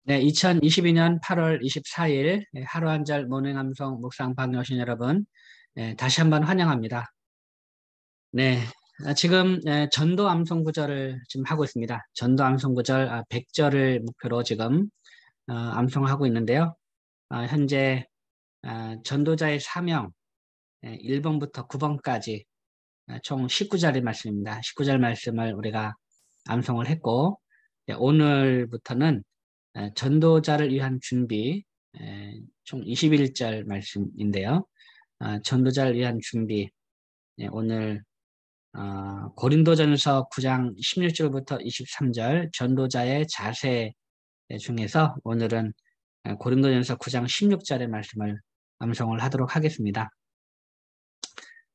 네, 2022년 8월 24일 하루 한 절 모닝 암송 묵상 방에 오신 여러분, 다시 한번 환영합니다. 네, 지금 전도 암송 구절을 지금 하고 있습니다. 전도 암송 구절 100절을 목표로 지금 암송하고 있는데요. 현재 전도자의 사명 1번부터 9번까지 총 19절의 말씀입니다. 19절 말씀을 우리가 암송을 했고, 오늘부터는 전도자를 위한 준비, 총 21절 말씀인데요. 전도자를 위한 준비, 오늘 고린도전서 9장 16절부터 23절 전도자의 자세 중에서 오늘은 고린도전서 9장 16절의 말씀을 암송을 하도록 하겠습니다.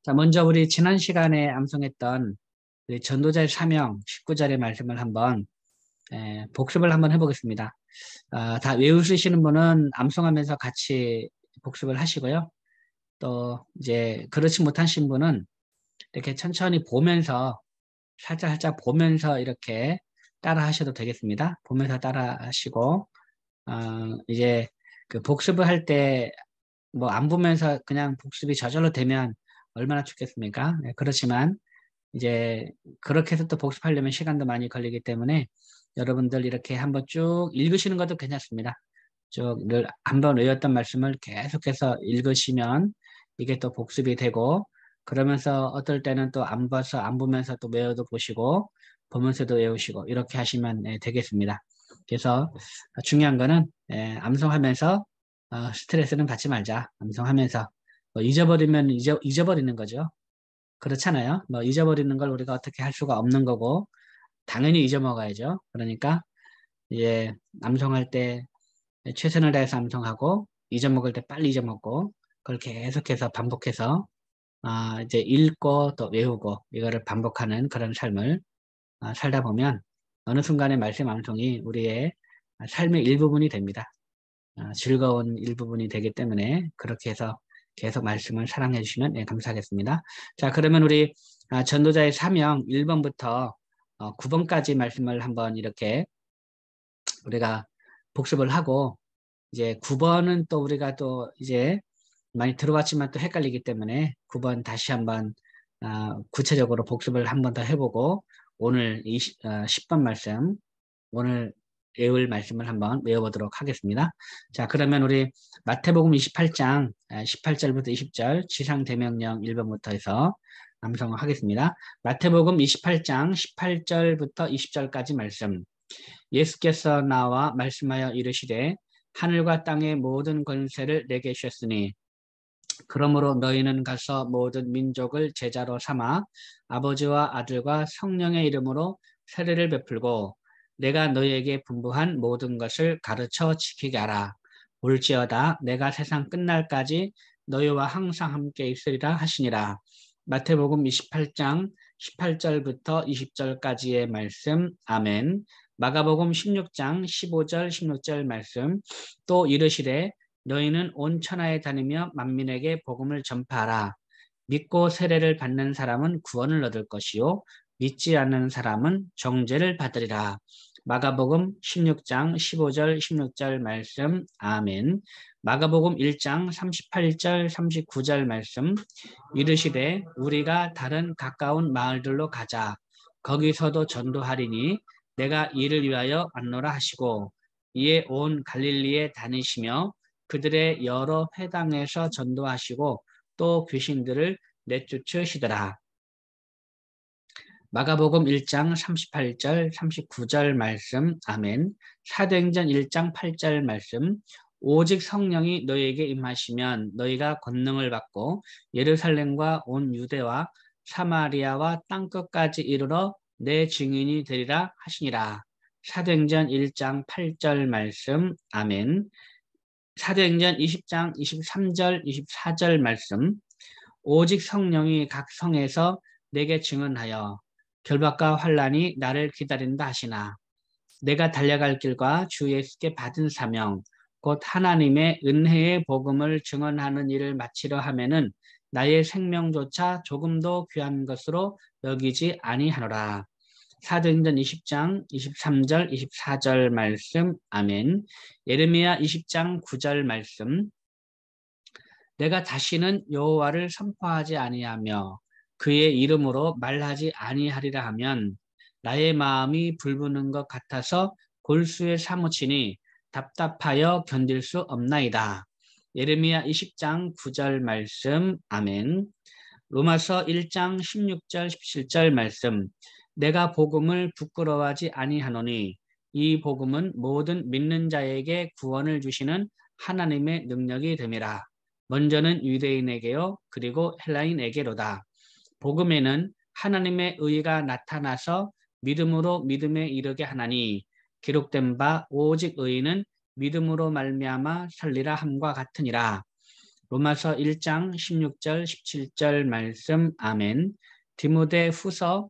자, 먼저 우리 지난 시간에 암송했던 우리 전도자의 사명 19절의 말씀을 한번 복습을 한번 해보겠습니다. 다 외우시는 분은 암송하면서 같이 복습을 하시고요. 또 이제 그렇지 못하신 분은 이렇게 천천히 보면서 살짝 보면서 이렇게 따라 하셔도 되겠습니다. 보면서 따라 하시고 이제 그 복습을 할 때 뭐 안 보면서 그냥 복습이 저절로 되면 얼마나 좋겠습니까? 네, 그렇지만 이제 그렇게 해서 또 복습하려면 시간도 많이 걸리기 때문에 여러분들 이렇게 한번 쭉 읽으시는 것도 괜찮습니다. 쭉 늘 한번 외웠던 말씀을 계속해서 읽으시면 이게 또 복습이 되고, 그러면서 어떨 때는 또 안 봐서 안 보면서 또 외워도 보시고 보면서도 외우시고 이렇게 하시면 되겠습니다. 그래서 중요한 거는 암송하면서 스트레스는 받지 말자. 암송하면서 뭐 잊어버리면 잊어버리는 거죠. 그렇잖아요. 뭐 잊어버리는 걸 우리가 어떻게 할 수가 없는 거고 당연히 잊어먹어야죠. 그러니까 이제 암송할 때 최선을 다해서 암송하고 잊어먹을 때 빨리 잊어먹고 그걸 계속해서 반복해서 이제 읽고 또 외우고 이거를 반복하는 그런 삶을 살다 보면 어느 순간에 말씀 암송이 우리의 삶의 일부분이 됩니다. 즐거운 일부분이 되기 때문에 그렇게 해서 계속 말씀을 사랑해 주시면 감사하겠습니다. 자, 그러면 우리 전도자의 사명 1번부터 9번까지 말씀을 한번 이렇게 우리가 복습을 하고, 이제 9번은 또 우리가 또 이제 많이 들어왔지만 또 헷갈리기 때문에 9번 다시 한번 구체적으로 복습을 한번 더 해보고 오늘 10번 말씀, 오늘 외울 말씀을 한번 외워보도록 하겠습니다. 자, 그러면 우리 마태복음 28장 18절부터 20절 지상대명령 1번부터 해서 암송을 하겠습니다. 마태복음 28장 18절부터 20절까지 말씀. 예수께서 나와 말씀하여 이르시되 하늘과 땅의 모든 권세를 내게 주셨으니 그러므로 너희는 가서 모든 민족을 제자로 삼아 아버지와 아들과 성령의 이름으로 세례를 베풀고 내가 너희에게 분부한 모든 것을 가르쳐 지키게 하라. 올지어다 내가 세상 끝날까지 너희와 항상 함께 있으리라 하시니라. 마태복음 28장 18절부터 20절까지의 말씀. 아멘. 마가복음 16장 15절 16절 말씀. 또 이르시되 너희는 온 천하에 다니며 만민에게 복음을 전파하라. 믿고 세례를 받는 사람은 구원을 얻을 것이요 믿지 않는 사람은 정죄를 받으리라. 마가복음 16장 15절 16절 말씀. 아멘. 마가복음 1장 38절 39절 말씀. 이르시되 우리가 다른 가까운 마을들로 가자. 거기서도 전도하리니 내가 이를 위하여 왔노라 하시고 이에 온 갈릴리에 다니시며 그들의 여러 회당에서 전도하시고 또 귀신들을 내쫓으시더라. 마가복음 1장 38절 39절 말씀. 아멘. 사도행전 1장 8절 말씀. 오직 성령이 너희에게 임하시면 너희가 권능을 받고 예루살렘과 온 유대와 사마리아와 땅끝까지 이르러 내 증인이 되리라 하시니라. 사도행전 1장 8절 말씀. 아멘. 사도행전 20장 23절 24절 말씀. 오직 성령이 각 성에서 내게 증언하여 결박과 환난이 나를 기다린다 하시나 내가 달려갈 길과 주 예수께 받은 사명 곧 하나님의 은혜의 복음을 증언하는 일을 마치려 하면은 나의 생명조차 조금도 귀한 것으로 여기지 아니하노라. 사도행전 20장 23절 24절 말씀 아멘. 예레미야 20장 9절 말씀 내가 다시는 여호와를 선포하지 아니하며 그의 이름으로 말하지 아니하리라 하면 나의 마음이 불부는 것 같아서 골수에 사무치니 답답하여 견딜 수 없나이다. 예레미야 20장 9절 말씀 아멘. 로마서 1장 16절 17절 말씀 내가 복음을 부끄러워하지 아니하노니 이 복음은 모든 믿는 자에게 구원을 주시는 하나님의 능력이 됨이라. 먼저는 유대인에게요 그리고 헬라인에게로다. 복음에는 하나님의 의가 나타나서 믿음으로 믿음에 이르게 하나니 기록된 바 오직 의인은 믿음으로 말미암아 살리라 함과 같으니라. 로마서 1장 16절 17절 말씀 아멘. 디모데 후서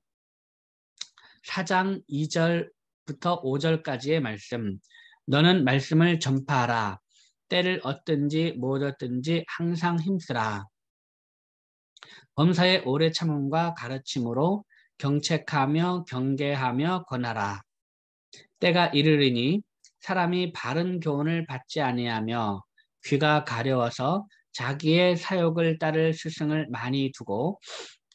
4장 2절부터 5절까지의 말씀 너는 말씀을 전파하라. 때를 얻든지 못 얻든지 항상 힘쓰라. 범사의 오래 참음과 가르침으로 경책하며 경계하며 권하라. 때가 이르리니 사람이 바른 교훈을 받지 아니하며 귀가 가려워서 자기의 사욕을 따를 스승을 많이 두고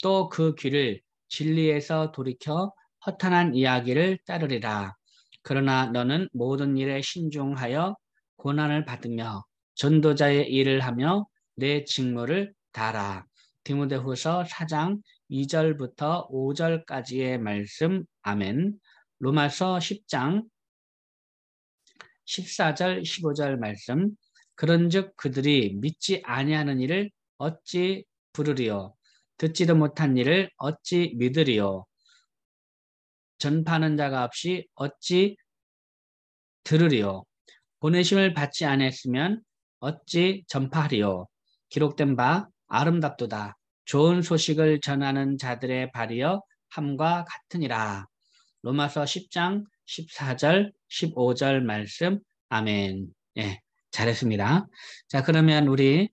또 그 귀를 진리에서 돌이켜 허탄한 이야기를 따르리라. 그러나 너는 모든 일에 신중하여 고난을 받으며 전도자의 일을 하며 내 직무를 다하라. 디모데후서 4장 2절부터 5절까지의 말씀 아멘. 로마서 10장 14절 15절 말씀 그런즉 그들이 믿지 아니하는 일을 어찌 부르리요 듣지도 못한 일을 어찌 믿으리요 전파하는 자가 없이 어찌 들으리요 보내심을 받지 아니했으면 어찌 전파하리요 기록된 바 아름답도다 좋은 소식을 전하는 자들의 발이여 함과 같으니라. 로마서 10장 14절 15절 말씀 아멘. 예, 잘했습니다. 자, 그러면 우리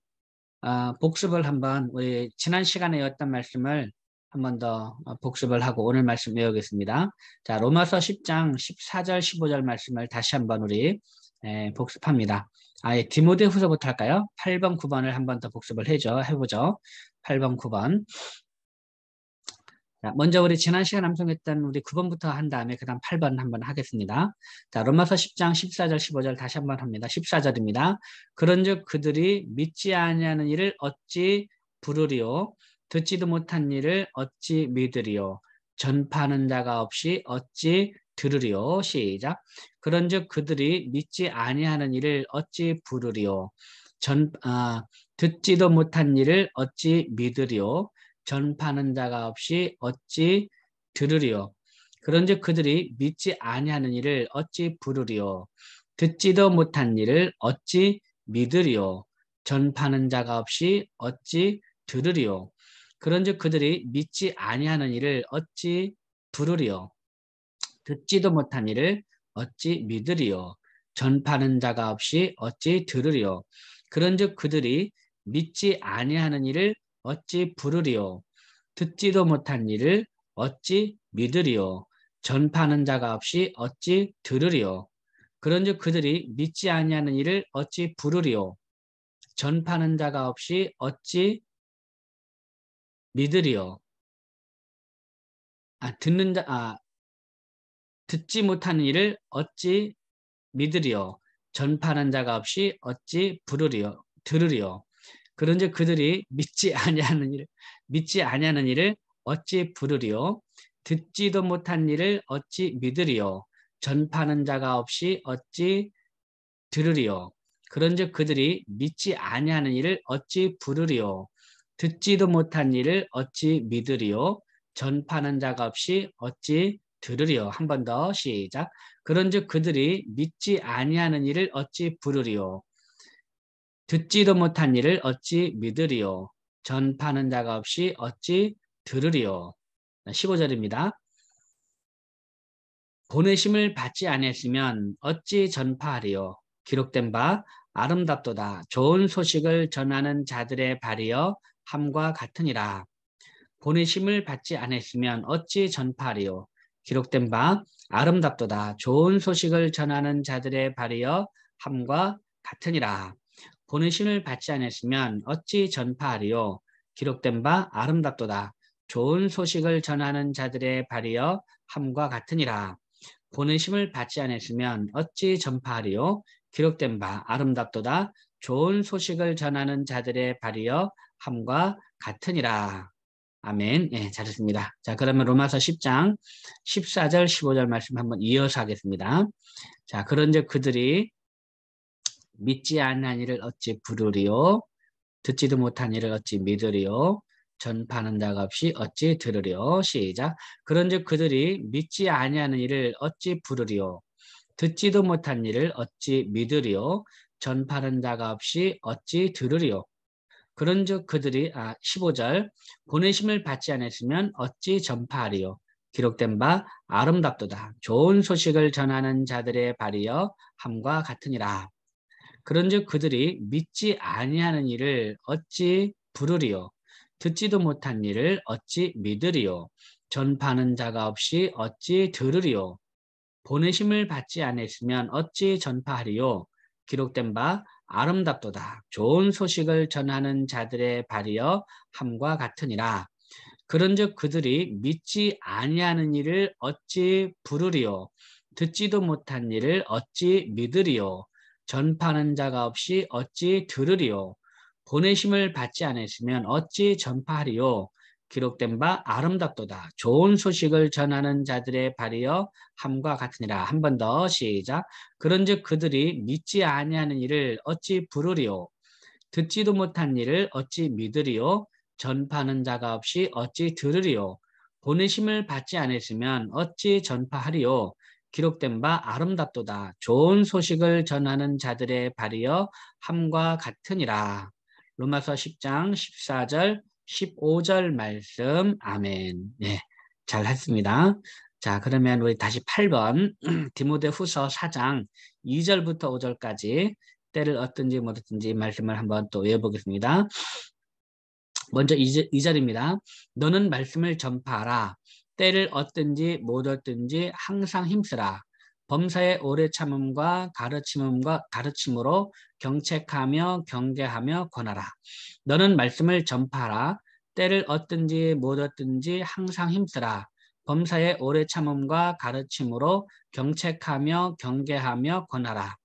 복습을 한번 우리 지난 시간에 외웠던 말씀을 한 번 더 복습을 하고 오늘 말씀 외우겠습니다. 자, 로마서 10장 14절 15절 말씀을 다시 한번 우리 복습합니다. 아예 디모데 후서부터 할까요? 8번 9번을 한 번 더 복습을 해보죠. 8번 9번. 자, 먼저 우리 지난 시간 암송했던 우리 9번부터 한 다음에 그 다음 8번 한번 하겠습니다. 자, 로마서 10장 14절 15절 다시 한번 합니다. 14절입니다. 그런즉 그들이 믿지 아니하는 일을 어찌 부르리요 듣지도 못한 일을 어찌 믿으리요 전파하는 자가 없이 어찌 들으리요 시작. 그런즉 그들이 믿지 아니하는 일을 어찌 부르리요 듣지도 못한 일을 어찌 믿으리요 전파하는 자가 없이 어찌 들으리요 그런즉 그들이 믿지 아니하는 일을 어찌 부르리요 듣지도 못한 일을 어찌 믿으리요 전파하는 자가 없이 어찌 들으리요 그런즉 그들이 믿지 아니하는 일을 어찌 부르리요 듣지도 못한 일을 어찌 믿으리요 전파하는 자가 없이 어찌 들으리요 그런즉 그들이 믿지 아니하는 일을 어찌 부르리요 듣지도 못한 일을 어찌 믿으리요 전파하는 자가 없이 어찌 들으리요 그런즉 그들이 믿지 아니하는 일을 어찌 부르리요 전파하는 자가 없이 어찌 믿으리요 듣지 못하는 일을 어찌 믿으리요 전파하는 자가 없이 어찌 들으리요 그런즉 그들이 믿지 아니하는 일을 어찌 부르리요 듣지도 못한 일을 어찌 믿으리요 전파하는 자가 없이 어찌 들으리요 그런즉 그들이 믿지 아니하는 일을 어찌 부르리요 듣지도 못한 일을 어찌 믿으리요 전파하는 자가 없이 어찌 들으리요 한 번 더 시작. 그런즉 그들이 믿지 아니하는 일을 어찌 부르리요 듣지도 못한 일을 어찌 믿으리요 전파하는 자가 없이 어찌 들으리요 15절입니다. 보내심을 받지 아니했으면 어찌 전파하리요 기록된 바 아름답도다 좋은 소식을 전하는 자들의 발이여 함과 같으니라. 보내심을 받지 아니했으면 어찌 전파하리요 기록된 바 아름답도다. 좋은 소식을 전하는 자들의 발이여 함과 같으니라. 보내심을 받지 않았으면 어찌 전파하리요. 기록된 바 아름답도다. 좋은 소식을 전하는 자들의 발이여 함과 같으니라. 보내심을 받지 않았으면 어찌 전파하리요. 기록된 바 아름답도다. 좋은 소식을 전하는 자들의 발이여 함과 같으니라. 아멘. 예, 잘했습니다. 자, 그러면 로마서 10장 14절 15절 말씀 한번 이어서 하겠습니다. 자, 그런즉 그들이 믿지 않는 이를 어찌 부르리요. 듣지도 못한 이를 어찌 믿으리요. 전파하는 자가 없이 어찌 들으리요. 시작. 그런즉 그들이 믿지 아니하는 이를 어찌 부르리요. 듣지도 못한 이를 어찌 믿으리요. 전파하는 자가 없이 어찌 들으리요. 그런즉 그들이 15절 보내심을 받지 않았으면 어찌 전파하리요. 기록된 바 아름답도다. 좋은 소식을 전하는 자들의 발이여 함과 같으니라. 그런즉 그들이 믿지 아니하는 일을 어찌 부르리요. 듣지도 못한 일을 어찌 믿으리요. 전파하는 자가 없이 어찌 들으리요. 보내심을 받지 않았으면 어찌 전파하리요. 기록된 바 아름답도다. 좋은 소식을 전하는 자들의 발이여 함과 같으니라. 그런즉 그들이 믿지 아니하는 일을 어찌 부르리요. 듣지도 못한 일을 어찌 믿으리요. 전파하는 자가 없이 어찌 들으리요. 보내심을 받지 않았으면 어찌 전파하리요. 기록된 바 아름답도다. 좋은 소식을 전하는 자들의 발이여 함과 같으니라. 한 번 더 시작. 그런즉 그들이 믿지 아니하는 일을 어찌 부르리요. 듣지도 못한 일을 어찌 믿으리요. 전파하는 자가 없이 어찌 들으리요. 보내심을 받지 않았으면 어찌 전파하리요. 기록된 바 아름답도다. 좋은 소식을 전하는 자들의 발이여 함과 같으니라. 로마서 10장 14절 15절 말씀. 아멘. 네, 잘 했습니다. 자, 그러면 우리 다시 8번 디모데후서 4장 2절부터 5절까지 때를 얻든지 못 얻든지 말씀을 한번 또 외워보겠습니다. 먼저 2절입니다. 너는 말씀을 전파하라. 때를 얻든지 못 얻든지 항상 힘쓰라. 범사의 오래 참음과 가르침으로 경책하며 경계하며 권하라. 너는 말씀을 전파하라. 때를 얻든지 못 얻든지 항상 힘쓰라. 범사의 오래 참음과 가르침으로 경책하며 경계하며 권하라.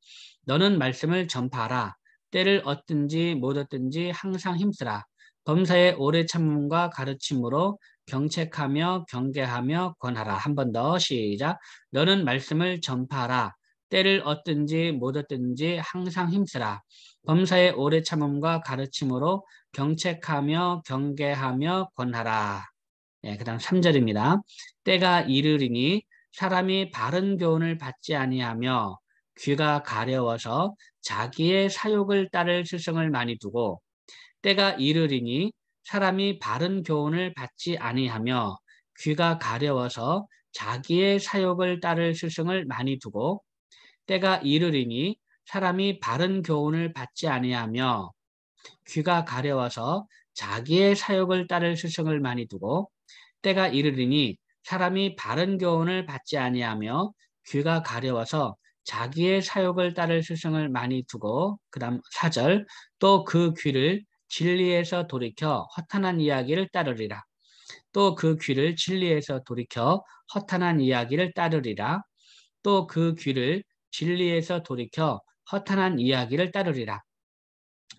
너는 말씀을 전파하라. 때를 얻든지 못 얻든지 항상 힘쓰라. 범사의 오래 참음과 가르침으로 경책하며 경계하며 권하라. 한 번 더 시작. 너는 말씀을 전파하라. 때를 얻든지 못 얻든지 항상 힘쓰라. 범사의 오래 참음과 가르침으로 경책하며 경계하며 권하라. 네, 그 다음 3절입니다. 때가 이르리니 사람이 바른 교훈을 받지 아니하며 귀가 가려워서 자기의 사욕을 따를 스승을 많이 두고 때가 이르리니 사람이 바른 교훈을 받지 아니하며 귀가 가려워서 자기의 사욕을 따를 스승을 많이 두고 때가 이르리니 사람이 바른 교훈을 받지 아니하며 귀가 가려워서 자기의 사욕을 따를 스승을 많이 두고 때가 이르리니 사람이 바른 교훈을 받지 아니하며 귀가 가려워서 자기의 사욕을 따를 스승을 많이 두고 그 다음 4절 또 그 귀를 진리에서 돌이켜 허탄한 이야기를 따르리라. 또 그 귀를 진리에서 돌이켜 허탄한 이야기를 따르리라. 또 그 귀를 진리에서 돌이켜 허탄한 이야기를 따르리라.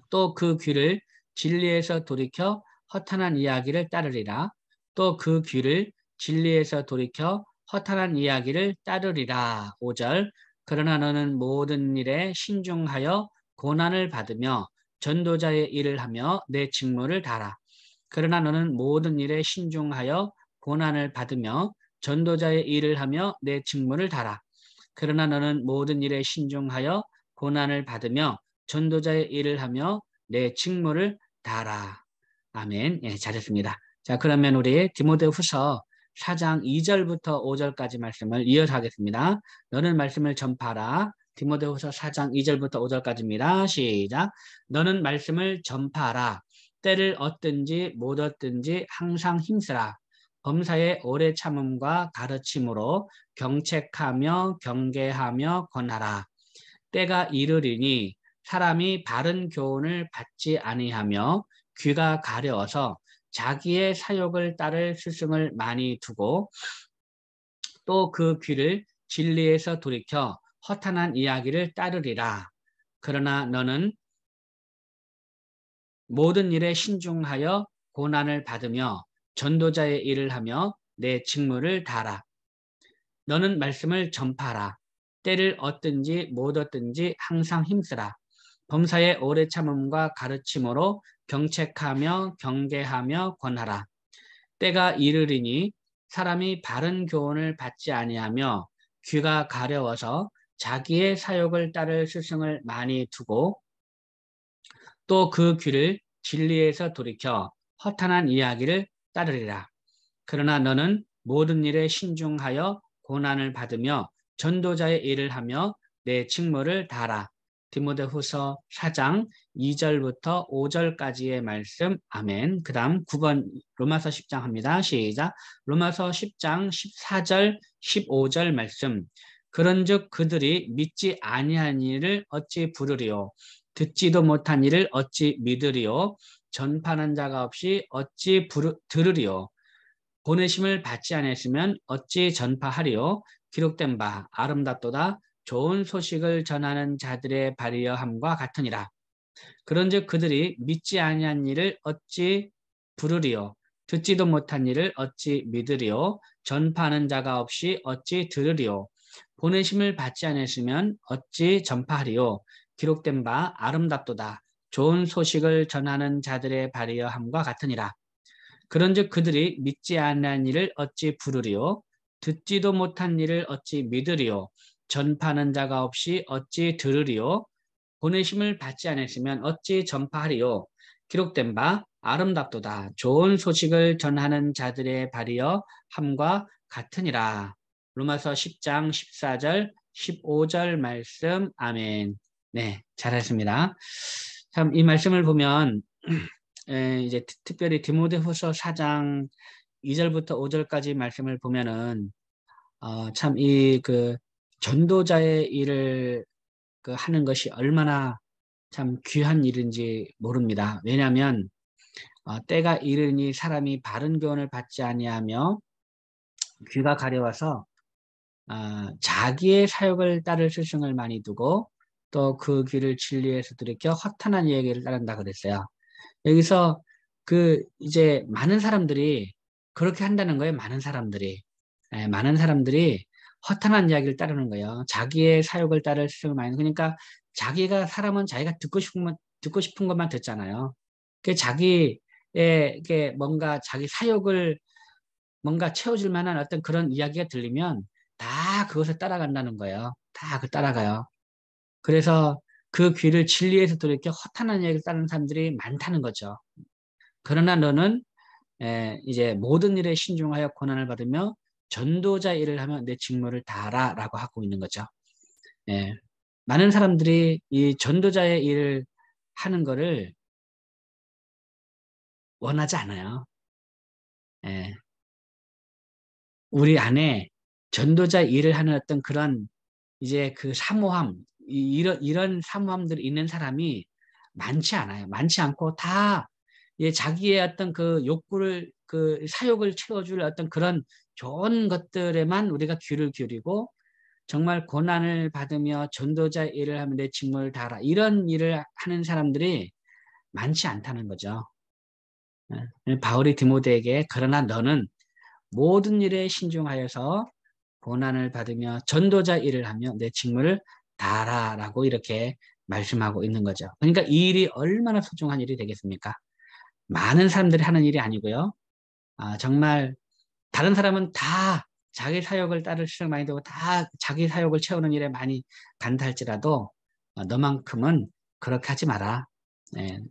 또 그 귀를 진리에서 돌이켜 허탄한 이야기를 따르리라. 또 그 귀를 진리에서 돌이켜 허탄한 이야기를 따르리라. 5절 그러나 너는 모든 일에 신중하여 고난을 받으며 전도자의 일을 하며 내 직무를 다하라. 그러나 너는 모든 일에 신중하여 고난을 받으며 전도자의 일을 하며 내 직무를 다하라. 그러나 너는 모든 일에 신중하여 고난을 받으며 전도자의 일을 하며 내 직무를 다하라. 아멘. 예, 잘했습니다. 자, 그러면 우리 디모데후서 4장 2절부터 5절까지 말씀을 이어서 하겠습니다. 너는 말씀을 전파하라. 디모데후서 4장 2절부터 5절까지입니다. 시작. 너는 말씀을 전파하라. 때를 얻든지 못 얻든지 항상 힘쓰라. 범사의 오래 참음과 가르침으로 경책하며 경계하며 권하라. 때가 이르리니 사람이 바른 교훈을 받지 아니하며 귀가 가려워서 자기의 사욕을 따를 스승을 많이 두고 또 그 귀를 진리에서 돌이켜 허탄한 이야기를 따르리라. 그러나 너는 모든 일에 신중하여 고난을 받으며 전도자의 일을 하며 내 직무를 다하라. 너는 말씀을 전파하라. 때를 얻든지 못 얻든지 항상 힘쓰라. 범사의 오래 참음과 가르침으로 경책하며 경계하며 권하라. 때가 이르리니 사람이 바른 교훈을 받지 아니하며 귀가 가려워서 자기의 사욕을 따를 스승을 많이 두고 또 그 귀를 진리에서 돌이켜 허탄한 이야기를 따르리라. 그러나 너는 모든 일에 신중하여 고난을 받으며 전도자의 일을 하며 내 직무를 다하라. 디모데후서 4장 2절부터 5절까지의 말씀. 아멘. 그 다음 9번 로마서 10장 합니다. 시작. 로마서 10장 14절 15절 말씀. 그런즉 그들이 믿지 아니한 일을 어찌 부르리요. 듣지도 못한 일을 어찌 믿으리요. 전파하는 자가 없이 어찌 들으리요. 보내심을 받지 않았으면 어찌 전파하리요. 기록된 바 아름답도다. 좋은 소식을 전하는 자들의 발휘함과 같으니라. 그런즉 그들이 믿지 아니한 일을 어찌 부르리요. 듣지도 못한 일을 어찌 믿으리요. 전파하는 자가 없이 어찌 들으리요. 보내심을 받지 않았으면 어찌 전파하리요. 기록된 바 아름답도다. 좋은 소식을 전하는 자들의 발휘함과 같으니라. 그런즉 그들이 믿지 아니한 일을 어찌 부르리요. 듣지도 못한 일을 어찌 믿으리요. 전파하는 자가 없이 어찌 들으리요. 보내심을 받지 않았으면 어찌 전파하리요. 기록된 바 아름답도다. 좋은 소식을 전하는 자들의 발이여 함과 같으니라. 로마서 10장 14절 15절 말씀. 아멘. 네, 잘했습니다. 참 이 말씀을 보면 이제 특별히 디모데후서 4장 2절부터 5절까지 말씀을 보면은 참 이 그 전도자의 일을 하는 것이 얼마나 참 귀한 일인지 모릅니다. 왜냐하면 때가 이르니 사람이 바른 교훈을 받지 아니하며 귀가 가려워서 자기의 사욕을 따를 스승을 많이 두고 또 그 귀를 진리에서 들이켜 허탄한 얘기를 따른다 그랬어요. 여기서 이제 많은 사람들이 그렇게 한다는 거예요. 많은 사람들이 허탄한 이야기를 따르는 거예요. 자기의 사욕을 따를 스승을 많이. 그러니까 자기가 사람은 자기가 듣고 싶은 것만 듣잖아요. 그 자기의 뭔가 자기 사욕을 뭔가 채워줄 만한 어떤 그런 이야기가 들리면 다 그것을 따라간다는 거예요. 다 따라가요. 그래서 그 귀를 진리에서 돌이켜 허탄한 이야기를 따르는 사람들이 많다는 거죠. 그러나 너는 이제 모든 일에 신중하여 고난을 받으며 전도자 일을 하며 내 직무를 다하라 라고 하고 있는 거죠. 예. 많은 사람들이 이 전도자의 일을 하는 거를 원하지 않아요. 예. 우리 안에 전도자 일을 하는 어떤 그런 이제 그 사모함, 이런 사모함들이 있는 사람이 많지 않아요. 많지 않고 다 자기의 어떤 그 욕구를, 그 사욕을 채워줄 어떤 그런 좋은 것들에만 우리가 귀를 기울이고 정말 고난을 받으며 전도자 일을 하면 내 직무를 다하라. 이런 일을 하는 사람들이 많지 않다는 거죠. 바울이 디모데에게 그러나 너는 모든 일에 신중하여서 고난을 받으며 전도자 일을 하며 내 직무를 다하라라고 이렇게 말씀하고 있는 거죠. 그러니까 이 일이 얼마나 소중한 일이 되겠습니까? 많은 사람들이 하는 일이 아니고요. 정말 다른 사람은 다 자기 사역을 따를 시간 많이 되고 다 자기 사역을 채우는 일에 많이 간다 할지라도 너만큼은 그렇게 하지 마라.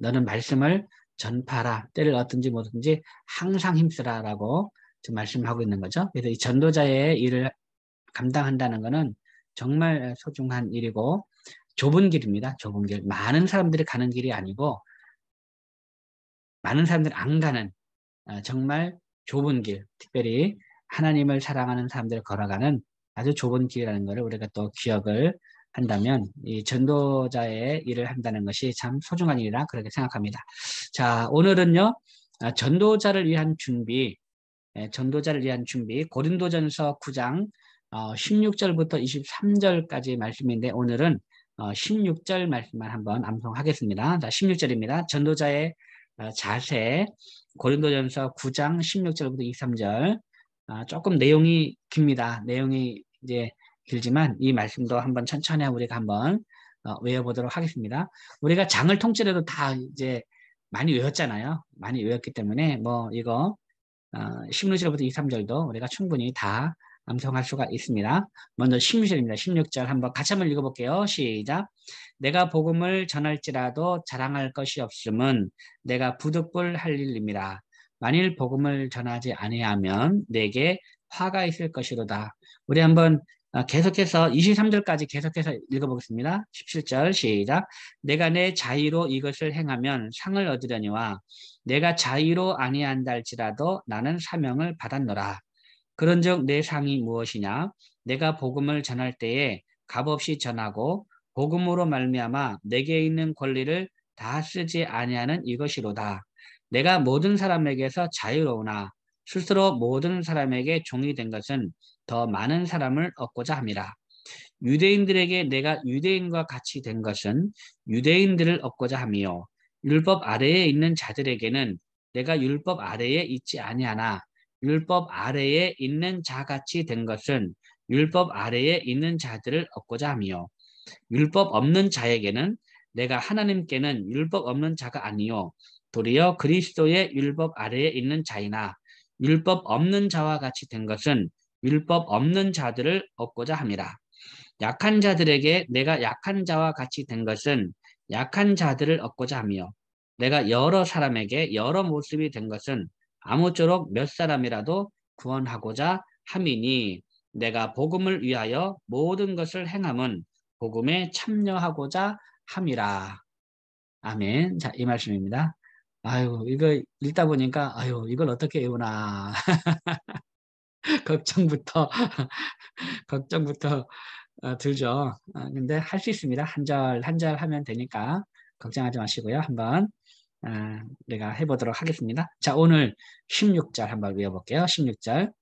너는 말씀을 전파하라. 때를 얻든지 못든지 항상 힘쓰라라고 지금 말씀하고 있는 거죠. 그래서 이 전도자의 일을 감당한다는 것은 정말 소중한 일이고 좁은 길입니다. 좁은 길. 많은 사람들이 가는 길이 아니고 많은 사람들이 안 가는 정말 좁은 길, 특별히 하나님을 사랑하는 사람들 걸어가는 아주 좁은 길이라는 것을 우리가 또 기억을 한다면 이 전도자의 일을 한다는 것이 참 소중한 일이라 그렇게 생각합니다. 자, 오늘은요. 전도자를 위한 준비, 전도자를 위한 준비, 고린도전서 9장 16절부터 23절까지 말씀인데 오늘은 16절 말씀만 한번 암송하겠습니다. 자, 16절입니다. 전도자의 자세, 고린도전서 9장 16절부터 23절. 조금 내용이 깁니다. 내용이 이제 길지만 이 말씀도 한번 천천히 우리가 한번 외워보도록 하겠습니다. 우리가 장을 통째로도 다 이제 많이 외웠잖아요. 많이 외웠기 때문에 뭐 이거 16절부터 23절도 우리가 충분히 다 암송할 수가 있습니다. 먼저 16절입니다. 16절 한번 같이 한번 읽어볼게요. 시작. 내가 복음을 전할지라도 자랑할 것이 없음은 내가 부득불 할 일입니다. 만일 복음을 전하지 아니하면 내게 화가 있을 것이로다. 우리 한번 계속해서 23절까지 계속해서 읽어보겠습니다. 17절 시작. 내가 내 자의로 이것을 행하면 상을 얻으려니와 내가 자의로 아니한다 할지라도 나는 사명을 받았노라. 그런즉 내 상이 무엇이냐? 내가 복음을 전할 때에 값없이 전하고 복음으로 말미암아 내게 있는 권리를 다 쓰지 아니하는 이것이로다. 내가 모든 사람에게서 자유로우나 스스로 모든 사람에게 종이 된 것은 더 많은 사람을 얻고자 함이라. 유대인들에게 내가 유대인과 같이 된 것은 유대인들을 얻고자 함이요. 율법 아래에 있는 자들에게는 내가 율법 아래에 있지 아니하나 율법 아래에 있는 자같이 된 것은 율법 아래에 있는 자들을 얻고자 함이요. 율법 없는 자에게는 내가 하나님께는 율법 없는 자가 아니요 도리어 그리스도의 율법 아래에 있는 자이나 율법 없는 자와 같이 된 것은 율법 없는 자들을 얻고자 함이라. 약한 자들에게 내가 약한 자와 같이 된 것은 약한 자들을 얻고자 하며 내가 여러 사람에게 여러 모습이 된 것은 아무쪼록 몇 사람이라도 구원하고자 함이니 내가 복음을 위하여 모든 것을 행함은 복음에 참여하고자 함이라. 아멘. 자, 이 말씀입니다. 아유, 이거 읽다 보니까 아유, 이걸 어떻게 외우나 걱정부터 걱정부터 들죠. 근데 할 수 있습니다. 한 절 한 절 하면 되니까 걱정하지 마시고요. 한번 우리가 해보도록 하겠습니다. 자, 오늘 16절 한번 외워볼게요. 16절.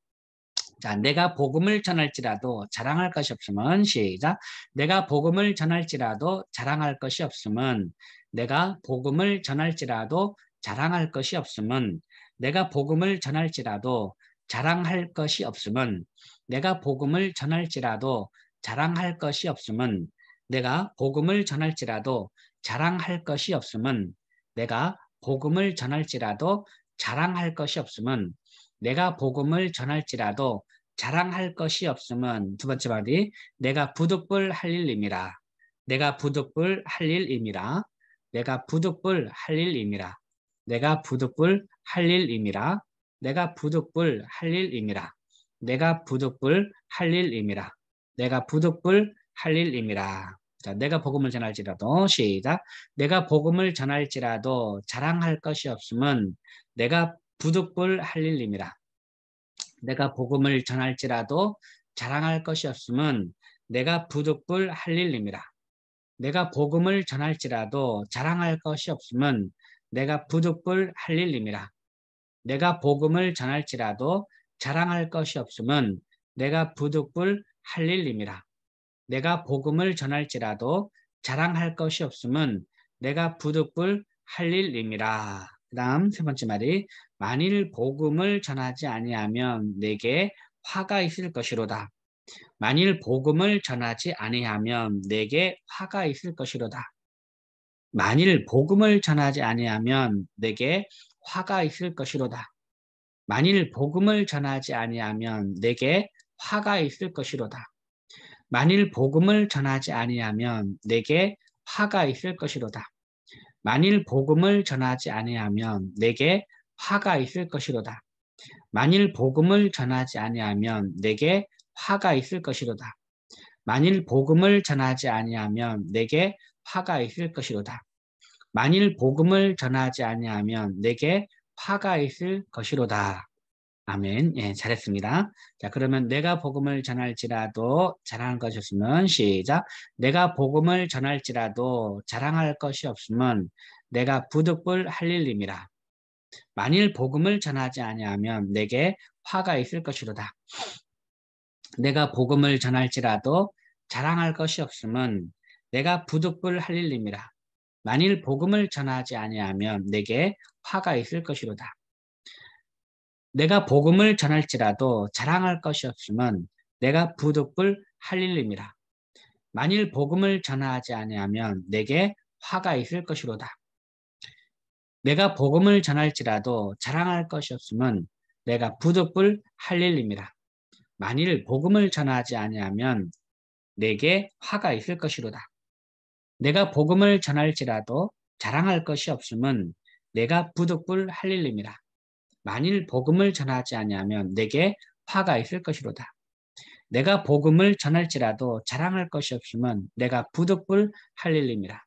자, 내가 복음을 전할지라도 자랑할 것이 없으면 시작. 내가 복음을 전할지라도 자랑할 것이 없으면 내가 복음을 전할지라도 자랑할 것이 없으면 내가 복음을 전할지라도 자랑할 것이 없으면 내가 복음을 전할지라도 자랑할 것이 없으면 내가 복음을 전할지라도 자랑할 것이 없으면 내가 복음을 전할지라도 자랑할 것이 없으면 내가 복음을 전할지라도 자랑할 것이 없으면 두 번째 말이 내가 부득불 할 일임이라. 내가 부득불 할 일임이라. 내가 부득불 할 일임이라. 내가 부득불 할 일임이라. 내가 부득불 할 일임이라. 내가 부득불 할 일임이라. 내가 부득불 할 일임이라. 자, 내가 복음을 전할지라도 시작. 내가 복음을 전할지라도 자랑할 것이 없으면 내가 부득불 할 일임이라. 내가 복음을 전할지라도 자랑할 것이 없으면 내가 부득불 할 일임이라. 내가 복음을 전할지라도 자랑할 것이 없으면 내가 부득불 할 일임이라. 내가 복음을 전할지라도 자랑할 것이 없으면 내가 부득불 할 일임이라. 내가 복음을 전할지라도 자랑할 것이 없으면 내가 부득불 할 일임이라. 그 다음 세 번째 말이 만일 복음을 전하지 아니하면 내게 화가 있을 것이로다. 만일 복음을 전하지 아니하면 내게 화가 있을 것이로다. 만일 복음을 전하지 아니하면 내게 화가 있을 것이로다. 만일 복음을 전하지 아니하면 내게 화가 있을 것이로다. 만일 복음을 전하지 아니하면 내게 화가 있을 것이로다. 만일 복음을 전하지 아니하면 내게 화가 있을 것이로다. 만일 복음을 전하지 아니하면 내게 화가 있을 것이로다. 만일 복음을 전하지 아니하면 내게 화가 있을 것이로다. 만일 복음을 전하지 아니하면 내게 화가 있을 것이로다. 아멘. 예, 잘했습니다. 자, 그러면 내가 복음을 전할지라도 자랑할 것이 없으면 시작. 내가 복음을 전할지라도 자랑할 것이 없으면 내가 부득불 할 일임이라. 만일 복음을 전하지 아니하면 내게 화가 있을 것이로다. 내가 복음을 전할지라도 자랑할 것이 없으면 내가 부득불 할 일임이라. 만일 복음을 전하지 아니하면 내게 화가 있을 것이로다. 내가 복음을 전할지라도 자랑할 것이 없으면 내가 부득불 할 일임이라. 만일 복음을 전하지 아니하면 내게 화가 있을 것이로다. 내가 복음을 전할지라도 자랑할 것이 없으면 내가 부득불 할 일임이라. 만일 복음을 전하지 아니하면 내게 화가 있을 것이로다. 내가 복음을 전할지라도 자랑할 것이 없으면 내가 부득불 할 일임이라. 만일 복음을 전하지 아니하면 내게 화가 있을 것이로다. 내가 복음을 전할지라도 자랑할 것이 없으면 내가 부득불 할 일임이라.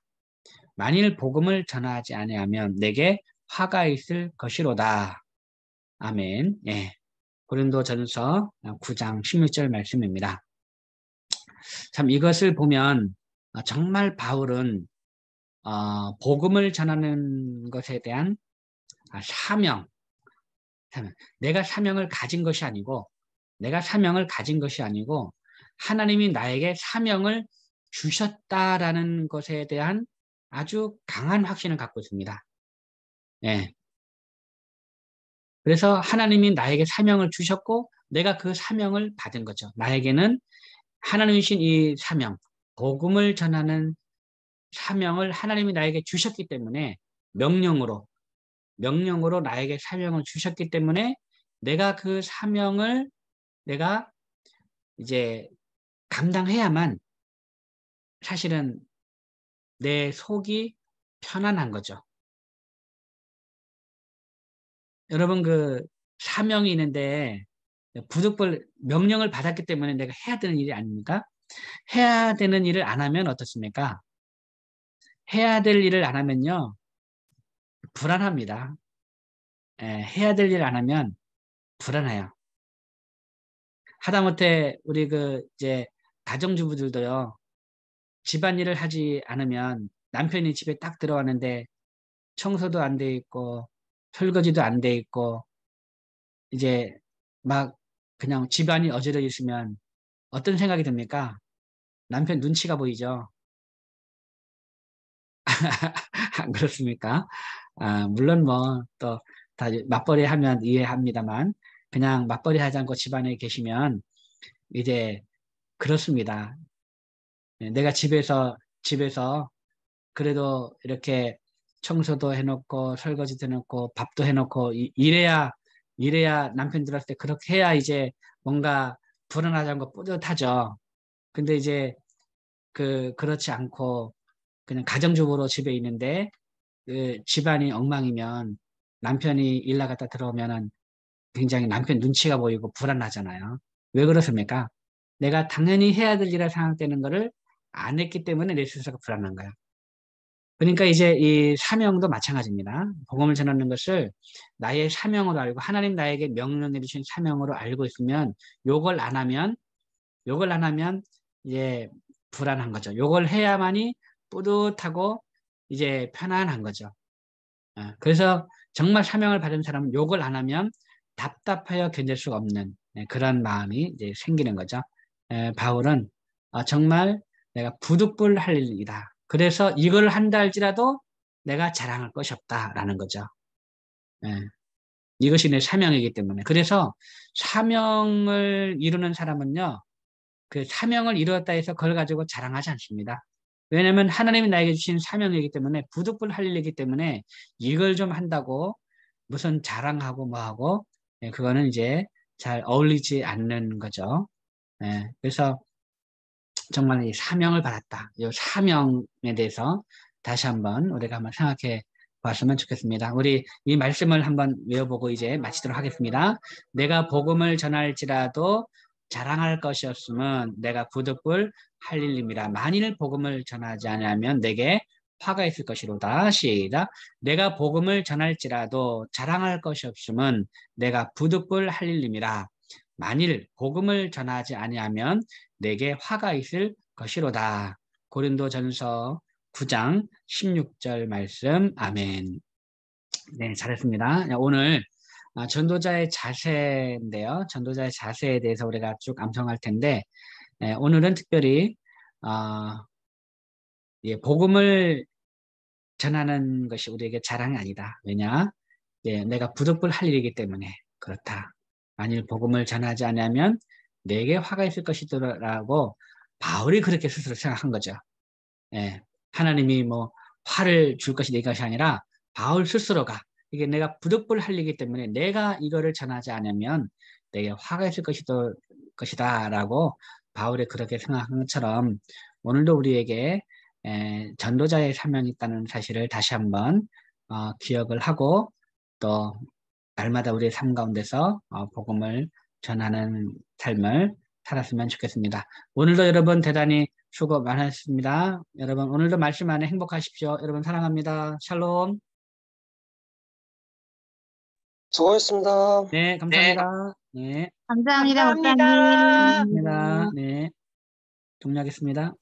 만일 복음을 전하지 아니하면 내게 화가 있을 것이로다. 아멘. 예. 고린도전서 9장 16절 말씀입니다. 참 이것을 보면 정말 바울은 복음을 전하는 것에 대한 사명, 내가 사명을 가진 것이 아니고 하나님이 나에게 사명을 주셨다라는 것에 대한 아주 강한 확신을 갖고 있습니다. 예. 그래서 하나님이 나에게 사명을 주셨고 내가 그 사명을 받은 거죠. 나에게는 하나님이 주신 이 사명, 복음을 전하는 사명을 하나님이 나에게 주셨기 때문에 명령으로 나에게 사명을 주셨기 때문에 내가 그 사명을 내가 이제 감당해야만 사실은 내 속이 편안한 거죠. 여러분 그 사명이 있는데 부득불 명령을 받았기 때문에 내가 해야 되는 일이 아닙니까? 해야 되는 일을 안 하면 어떻습니까? 해야 될 일을 안 하면요 불안합니다. 예, 해야 될 일을 안 하면 불안해요. 하다못해 우리 그 이제 가정주부들도요 집안일을 하지 않으면 남편이 집에 딱 들어왔는데 청소도 안 돼 있고 설거지도 안 돼 있고 이제 막 그냥 집안이 어지러 있으면 어떤 생각이 듭니까? 남편 눈치가 보이죠? 안 그렇습니까? 물론 뭐 또 다 맞벌이 하면 이해합니다만 그냥 맞벌이 하지 않고 집안에 계시면 이제 그렇습니다. 예, 내가 집에서 그래도 이렇게 청소도 해놓고 설거지도 해놓고 밥도 해놓고 이래야 남편 들었을 때 그렇게 해야 이제 뭔가 불안하지 않고 뿌듯하죠. 근데 이제 그렇지 않고 그냥 가정주부로 집에 있는데 그 집안이 엉망이면 남편이 일 나갔다 들어오면은 굉장히 남편 눈치가 보이고 불안하잖아요. 왜 그렇습니까? 내가 당연히 해야 될 일이라 생각되는 거를 안 했기 때문에 내 스스로가 불안한 거예요. 그러니까 이제 이 사명도 마찬가지입니다. 복음을 전하는 것을 나의 사명으로 알고 하나님 나에게 명령 내리신 사명으로 알고 있으면 요걸 안 하면 이제 불안한 거죠. 요걸 해야만이 뿌듯하고 이제 편안한 거죠. 그래서 정말 사명을 받은 사람은 요걸 안 하면 답답하여 견딜 수가 없는 그런 마음이 이제 생기는 거죠. 바울은 정말 내가 부득불 할 일이다. 그래서 이걸 한다 할지라도 내가 자랑할 것이 없다라는 거죠. 예, 이것이 내 사명이기 때문에. 그래서 사명을 이루는 사람은요, 그 사명을 이루었다 해서 그걸 가지고 자랑하지 않습니다. 왜냐하면 하나님이 나에게 주신 사명이기 때문에 부득불 할 일이기 때문에 이걸 좀 한다고 무슨 자랑하고 뭐하고 그거는 이제 잘 어울리지 않는 거죠. 그래서 정말 이 사명을 받았다. 이 사명에 대해서 다시 한번 우리가 한번 생각해 봤으면 좋겠습니다. 우리 이 말씀을 한번 외워보고 이제 마치도록 하겠습니다. 내가 복음을 전할지라도 자랑할 것이 없으면 내가 부득불 할 일임이라. 만일 복음을 전하지 않으면 내게 화가 있을 것이로다. 시작. 내가 복음을 전할지라도 자랑할 것이 없음은 내가 부득불 할 일임이라. 만일 복음을 전하지 아니하면 내게 화가 있을 것이로다. 고린도전서 9장 16절 말씀. 아멘. 네, 잘했습니다. 오늘 전도자의 자세인데요. 전도자의 자세에 대해서 우리가 쭉 암송할 텐데, 오늘은 특별히 복음을 전하는 것이 우리에게 자랑이 아니다. 왜냐? 내가 부득불 할 일이기 때문에 그렇다. 만일 복음을 전하지 않으면 내게 화가 있을 것이더라고 바울이 그렇게 스스로 생각한 거죠. 하나님이 뭐 화를 줄 것이 내 것이 아니라 바울 스스로가 이게 내가 부득불 할 일이기 때문에 내가 이거를 전하지 않으면 내게 화가 있을 것이다라고 바울이 그렇게 생각한 것처럼 오늘도 우리에게 전도자의 사명이 있다는 사실을 다시 한번 기억을 하고 또 날마다 우리의 삶 가운데서 복음을 전하는 삶을 살았으면 좋겠습니다. 오늘도 여러분 대단히 수고 많으셨습니다. 여러분 오늘도 말씀 안에 행복하십시오. 여러분 사랑합니다. 샬롬. 수고하셨습니다. 네, 감사합니다. 네, 감사합니다, 감사합니다. 목사님. 감사합니다. 네, 종료하겠습니다.